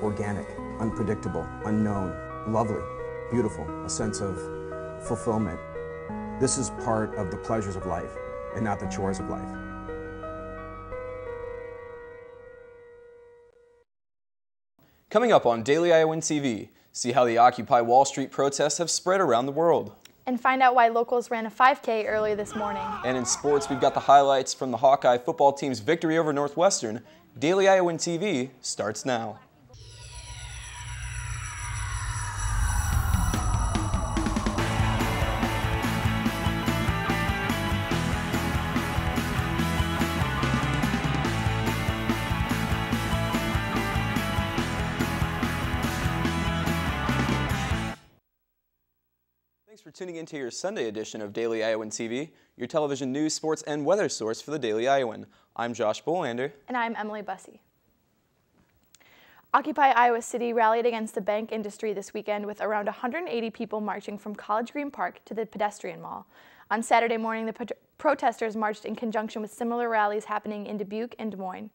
organic, unpredictable, unknown, lovely, beautiful, a sense of fulfillment. This is part of the pleasures of life and not the chores of life. Coming up on Daily Iowan TV, see how the Occupy Wall Street protests have spread around the world. And find out why locals ran a 5K early this morning. And in sports, we've got the highlights from the Hawkeye football team's victory over Northwestern. Daily Iowan TV starts now. Thanks for tuning into your Sunday edition of Daily Iowan TV, your television news, sports, and weather source for the Daily Iowan. I'm Josh Bolander. And I'm Emily Bussey. Occupy Iowa City rallied against the bank industry this weekend with around 180 people marching from College Green Park to the pedestrian mall. On Saturday morning, the protesters marched in conjunction with similar rallies happening in Dubuque and Des Moines.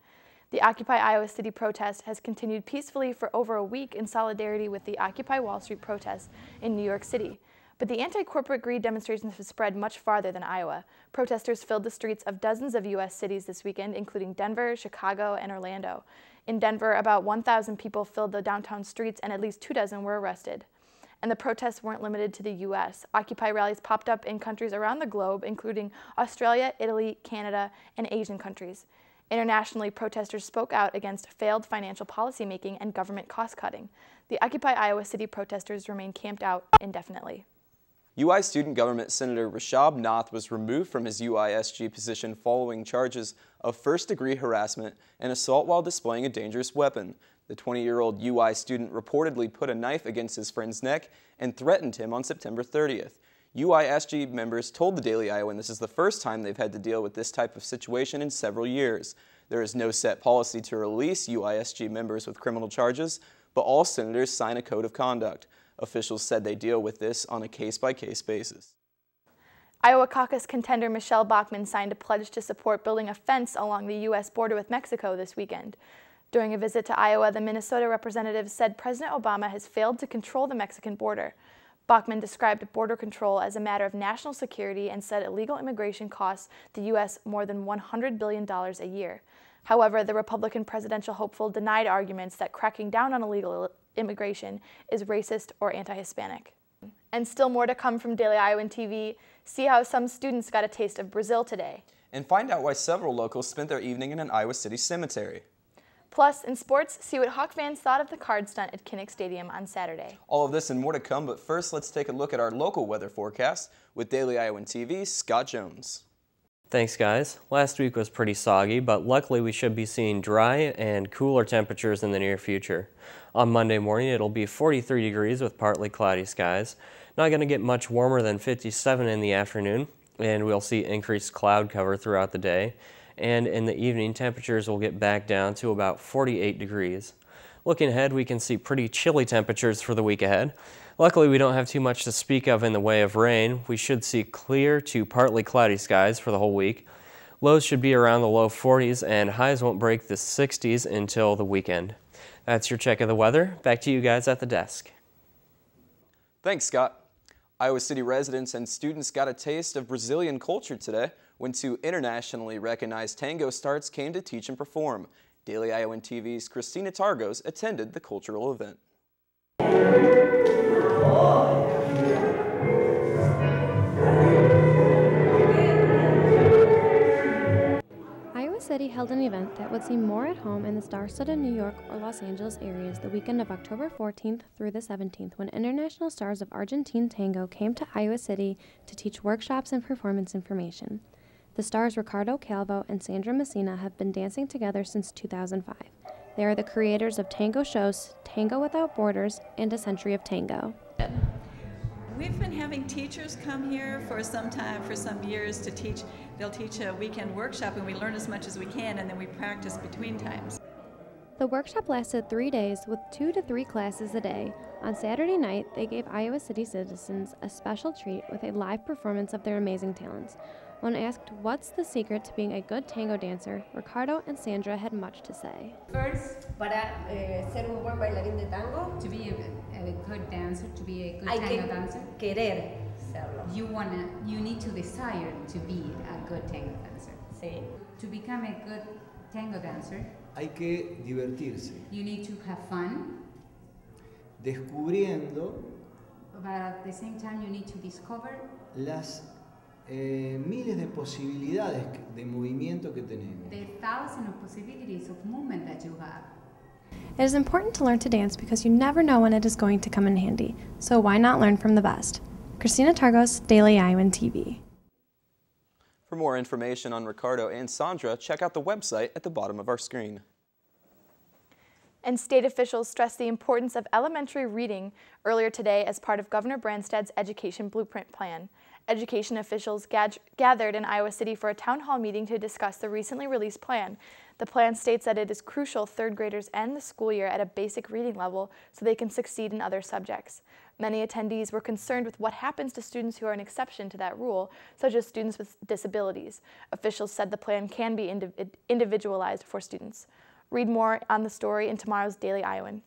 The Occupy Iowa City protest has continued peacefully for over a week in solidarity with the Occupy Wall Street protests in New York City. But the anti-corporate greed demonstrations have spread much farther than Iowa. Protesters filled the streets of dozens of U.S. cities this weekend, including Denver, Chicago, and Orlando. In Denver, about 1,000 people filled the downtown streets and at least 24 were arrested. And the protests weren't limited to the U.S. Occupy rallies popped up in countries around the globe, including Australia, Italy, Canada, and Asian countries. Internationally, protesters spoke out against failed financial policymaking and government cost-cutting. The Occupy Iowa City protesters remain camped out indefinitely. UI Student Government Senator Rashab Nath was removed from his UISG position following charges of first-degree harassment and assault while displaying a dangerous weapon. The 20-year-old UI student reportedly put a knife against his friend's neck and threatened him on September 30th. UISG members told the Daily Iowan this is the first time they've had to deal with this type of situation in several years. There is no set policy to release UISG members with criminal charges, but all senators sign a code of conduct. Officials said they deal with this on a case-by-case basis. Iowa caucus contender Michelle Bachmann signed a pledge to support building a fence along the U.S. border with Mexico this weekend. During a visit to Iowa, the Minnesota representative said President Obama has failed to control the Mexican border. Bachmann described border control as a matter of national security and said illegal immigration costs the U.S. more than $100 billion a year. However, the Republican presidential hopeful denied arguments that cracking down on illegal immigration is racist or anti-Hispanic. And still more to come from Daily Iowan TV. See how some students got a taste of Brazil today. And find out why several locals spent their evening in an Iowa City cemetery. Plus, in sports, see what Hawk fans thought of the card stunt at Kinnick Stadium on Saturday. All of this and more to come, but first let's take a look at our local weather forecast with Daily Iowan TV's Scott Jones. Thanks, guys. Last week was pretty soggy, but luckily we should be seeing dry and cooler temperatures in the near future. On Monday morning, it'll be 43 degrees with partly cloudy skies. Not going to get much warmer than 57 in the afternoon, and we'll see increased cloud cover throughout the day. And in the evening, temperatures will get back down to about 48 degrees. Looking ahead, we can see pretty chilly temperatures for the week ahead. Luckily, we don't have too much to speak of in the way of rain. We should see clear to partly cloudy skies for the whole week. Lows should be around the low 40s, and highs won't break the 60s until the weekend. That's your check of the weather. Back to you guys at the desk. Thanks, Scott. Iowa City residents and students got a taste of Brazilian culture today when two internationally recognized tango stars came to teach and perform. Daily Iowan TV's Christina Targos attended the cultural event. Iowa City held an event that would seem more at home in the star-studded New York or Los Angeles areas the weekend of October 14th through the 17th when international stars of Argentine tango came to Iowa City to teach workshops and performance information. The stars Ricardo Calvo and Sandra Messina have been dancing together since 2005. They are the creators of tango shows Tango Without Borders and A Century of Tango. We've been having teachers come here for some time, for some years, to teach. They'll teach a weekend workshop and we learn as much as we can and then we practice between times. The workshop lasted 3 days with 2 to 3 classes a day. On Saturday night, they gave Iowa City citizens a special treat with a live performance of their amazing talents. When asked what's the secret to being a good tango dancer, Ricardo and Sandra had much to say. First, para ser un buen bailarín de tango, to be a good dancer, to be a good hay tango que dancer, querer serlo. you need to desire to be a good tango dancer. Sí. To become a good tango dancer, hay que divertirse, you need to have fun, descubriendo but at the same time you need to discover las miles de posibilidades de movimiento que tenemos. the thousands of possibilities of movement that you have. It is important to learn to dance because you never know when it is going to come in handy, so why not learn from the best? Christina Targos, Daily Iowan TV. For more information on Ricardo and Sandra, check out the website at the bottom of our screen. And state officials stressed the importance of elementary reading earlier today as part of Governor Branstad's Education Blueprint Plan. Education officials gathered in Iowa City for a town hall meeting to discuss the recently released plan. The plan states that it is crucial third graders end the school year at a basic reading level so they can succeed in other subjects. Many attendees were concerned with what happens to students who are an exception to that rule, such as students with disabilities. Officials said the plan can be individualized for students. Read more on the story in tomorrow's Daily Iowan.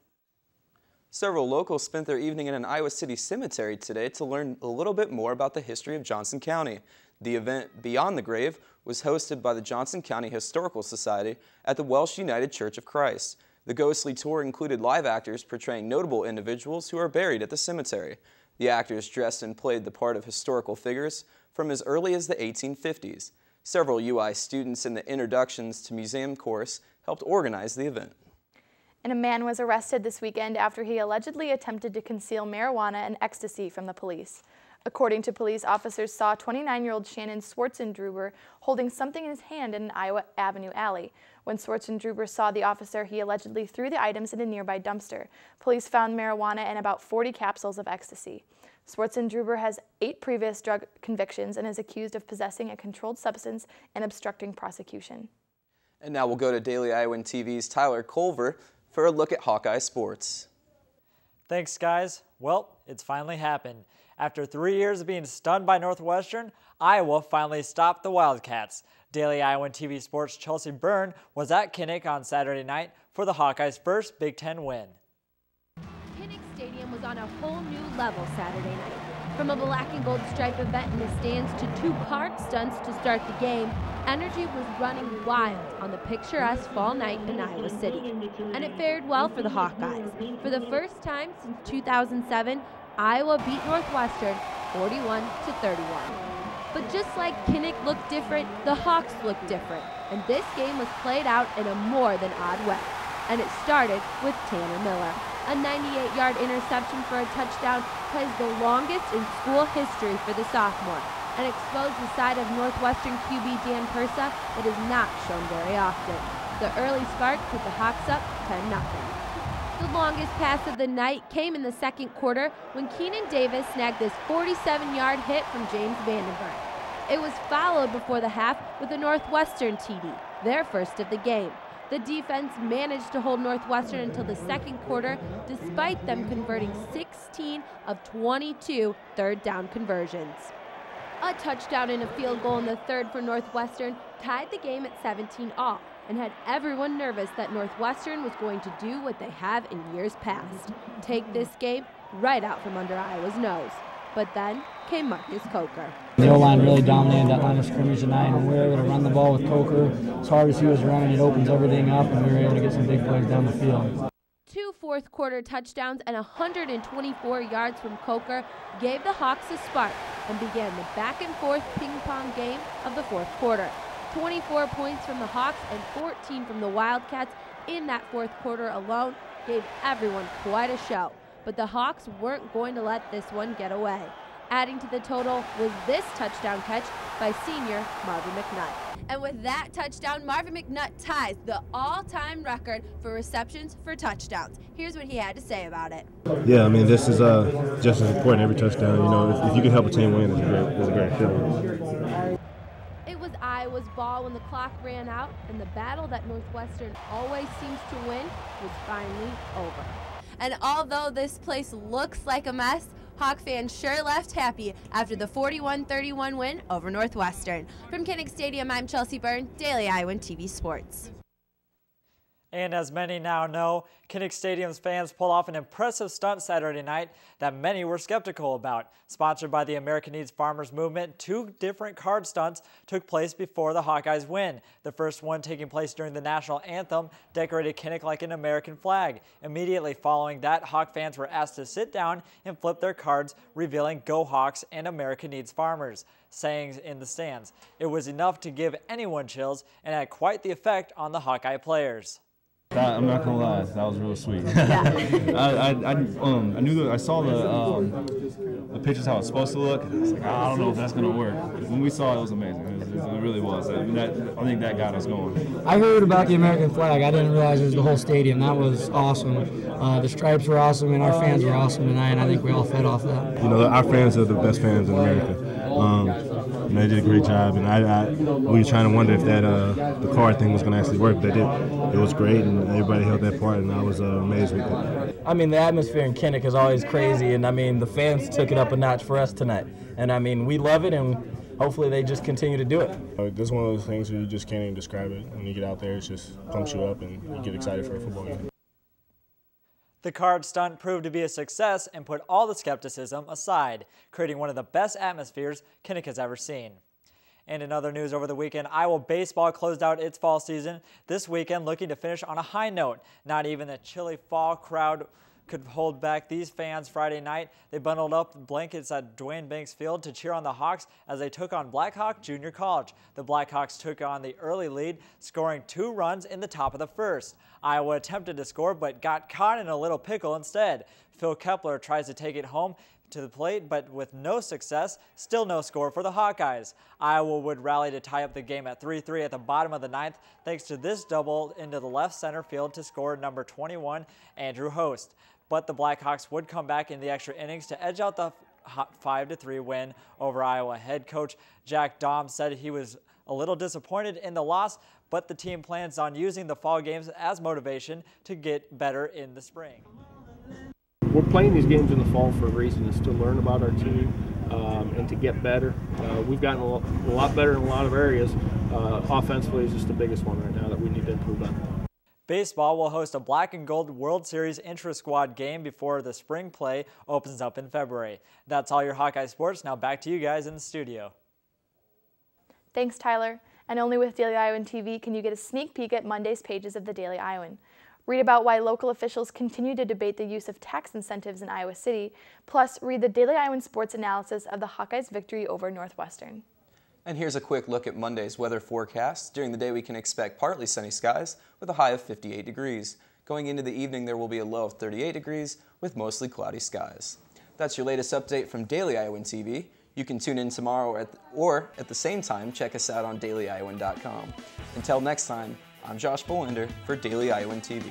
Several locals spent their evening in an Iowa City cemetery today to learn a little bit more about the history of Johnson County. The event, Beyond the Grave, was hosted by the Johnson County Historical Society at the Welsh United Church of Christ. The ghostly tour included live actors portraying notable individuals who are buried at the cemetery. The actors dressed and played the part of historical figures from as early as the 1850s. Several UI students in the Introductions to Museum course helped organize the event. And a man was arrested this weekend after he allegedly attempted to conceal marijuana and ecstasy from the police. According to police, officers saw 29-year-old Shannon Swartzendruber holding something in his hand in an Iowa Avenue alley. When Swartzendruber saw the officer, he allegedly threw the items in a nearby dumpster. Police found marijuana and about 40 capsules of ecstasy. Swartzendruber has 8 previous drug convictions and is accused of possessing a controlled substance and obstructing prosecution. And now we'll go to Daily Iowan TV's Tyler Culver for a look at Hawkeye sports. Thanks, guys. Well, it's finally happened. After 3 years of being stunned by Northwestern, Iowa finally stopped the Wildcats. Daily Iowan TV Sports' Chelsea Byrne was at Kinnick on Saturday night for the Hawkeyes' first Big Ten win. Kinnick Stadium was on a whole new level Saturday night. From a black and gold stripe event in the stands to 2 card stunts to start the game, energy was running wild on the picturesque fall night in Iowa City. And it fared well for the Hawkeyes. For the first time since 2007, Iowa beat Northwestern 41-31. But just like Kinnick looked different, the Hawks looked different. And this game was played out in a more than odd way. And it started with Tanner Miller. A 98-yard interception for a touchdown plays the longest in school history for the sophomore and exposed the side of Northwestern QB Dan Persa that is not shown very often. The early spark put the Hawks up 10-0. The longest pass of the night came in the second quarter when Keenan Davis snagged this 47-yard hit from James Vandenberg. It was followed before the half with a Northwestern TD, their first of the game. The defense managed to hold Northwestern until the second quarter, despite them converting 16 of 22 third down conversions. A touchdown and a field goal in the third for Northwestern tied the game at 17-all and had everyone nervous that Northwestern was going to do what they have in years past, take this game right out from under Iowa's nose. But then came Marcus Coker. The O-line really dominated that line of scrimmage tonight, and we were able to run the ball with Coker. As hard as he was running, it opens everything up, and we were able to get some big plays down the field. 2 fourth-quarter touchdowns and 124 yards from Coker gave the Hawks a spark and began the back-and-forth ping-pong game of the fourth quarter. 24 points from the Hawks and 14 from the Wildcats in that fourth quarter alone gave everyone quite a show. But the Hawks weren't going to let this one get away. Adding to the total was this touchdown catch by senior Marvin McNutt. And with that touchdown, Marvin McNutt ties the all-time record for receptions for touchdowns. Here's what he had to say about it. Yeah, I mean, this is just as important, every touchdown. You know, if you can help a team win, it's a great feeling. It was Iowa's ball when the clock ran out, and the battle that Northwestern always seems to win was finally over. And although this place looks like a mess, Hawk fans sure left happy after the 41-31 win over Northwestern. From Kinnick Stadium, I'm Chelsea Byrne, Daily Iowan TV Sports. And as many now know, Kinnick Stadium's fans pulled off an impressive stunt Saturday night that many were skeptical about. Sponsored by the American Needs Farmers Movement, 2 different card stunts took place before the Hawkeyes win. The first one taking place during the national anthem decorated Kinnick like an American flag. Immediately following that, Hawk fans were asked to sit down and flip their cards, revealing Go Hawks and American Needs Farmers, saying in the stands. It was enough to give anyone chills and had quite the effect on the Hawkeye players. I'm not gonna lie, that was real sweet. I knew that I saw the pictures how it's supposed to look, and I was like, I don't know if that's gonna work. When we saw it, it was amazing. It really was. I think that got us going. I heard about the American flag. I didn't realize it was the whole stadium. That was awesome. The stripes were awesome, and our fans were awesome tonight, and I think we all fed off that. You know, our fans are the best fans in America. And they did a great job, and we were trying to wonder if that the card thing was going to actually work, but it was great, and everybody held that part, and I was amazed with it. I mean, the atmosphere in Kinnick is always crazy, and I mean, the fans took it up a notch for us tonight, and I mean, we love it, and hopefully they just continue to do it. This is one of those things where you just can't even describe it. When you get out there, it just pumps you up, and you get excited for a football game. The card stunt proved to be a success and put all the skepticism aside, creating one of the best atmospheres Kinnick has ever seen. And in other news over the weekend, Iowa baseball closed out its fall season this weekend looking to finish on a high note. Not even the chilly fall crowd could hold back these fans Friday night. They bundled up blankets at Dwayne Banks Field to cheer on the Hawks as they took on Blackhawk Junior College. The Blackhawks took on the early lead, scoring 2 runs in the top of the first. Iowa attempted to score but got caught in a little pickle instead. Phil Kepler tries to take it home to the plate, but with no success, still no score for the Hawkeyes. Iowa would rally to tie up the game at 3-3 at the bottom of the 9th, thanks to this double into the left center field to score number 21, Andrew Host. But the Blackhawks would come back in the extra innings to edge out the 5-3 win over Iowa. Head coach Jack Daum said he was a little disappointed in the loss, but the team plans on using the fall games as motivation to get better in the spring. We're playing these games in the fall for a reason, is to learn about our team and to get better. We've gotten a lot better in a lot of areas. Offensively is just the biggest one right now that we need to improve on. Baseball will host a Black and Gold World Series intra-squad game before the spring play opens up in February. That's all your Hawkeye sports. Now back to you guys in the studio. Thanks, Tyler. And only with Daily Iowan TV can you get a sneak peek at Monday's pages of the Daily Iowan. Read about why local officials continue to debate the use of tax incentives in Iowa City, plus read the Daily Iowan sports analysis of the Hawkeyes' victory over Northwestern. And here's a quick look at Monday's weather forecast. During the day, we can expect partly sunny skies with a high of 58 degrees. Going into the evening, there will be a low of 38 degrees with mostly cloudy skies. That's your latest update from Daily Iowan TV. You can tune in tomorrow or at the same time, check us out on dailyiowan.com. Until next time, I'm Josh Bolander for Daily Iowan TV.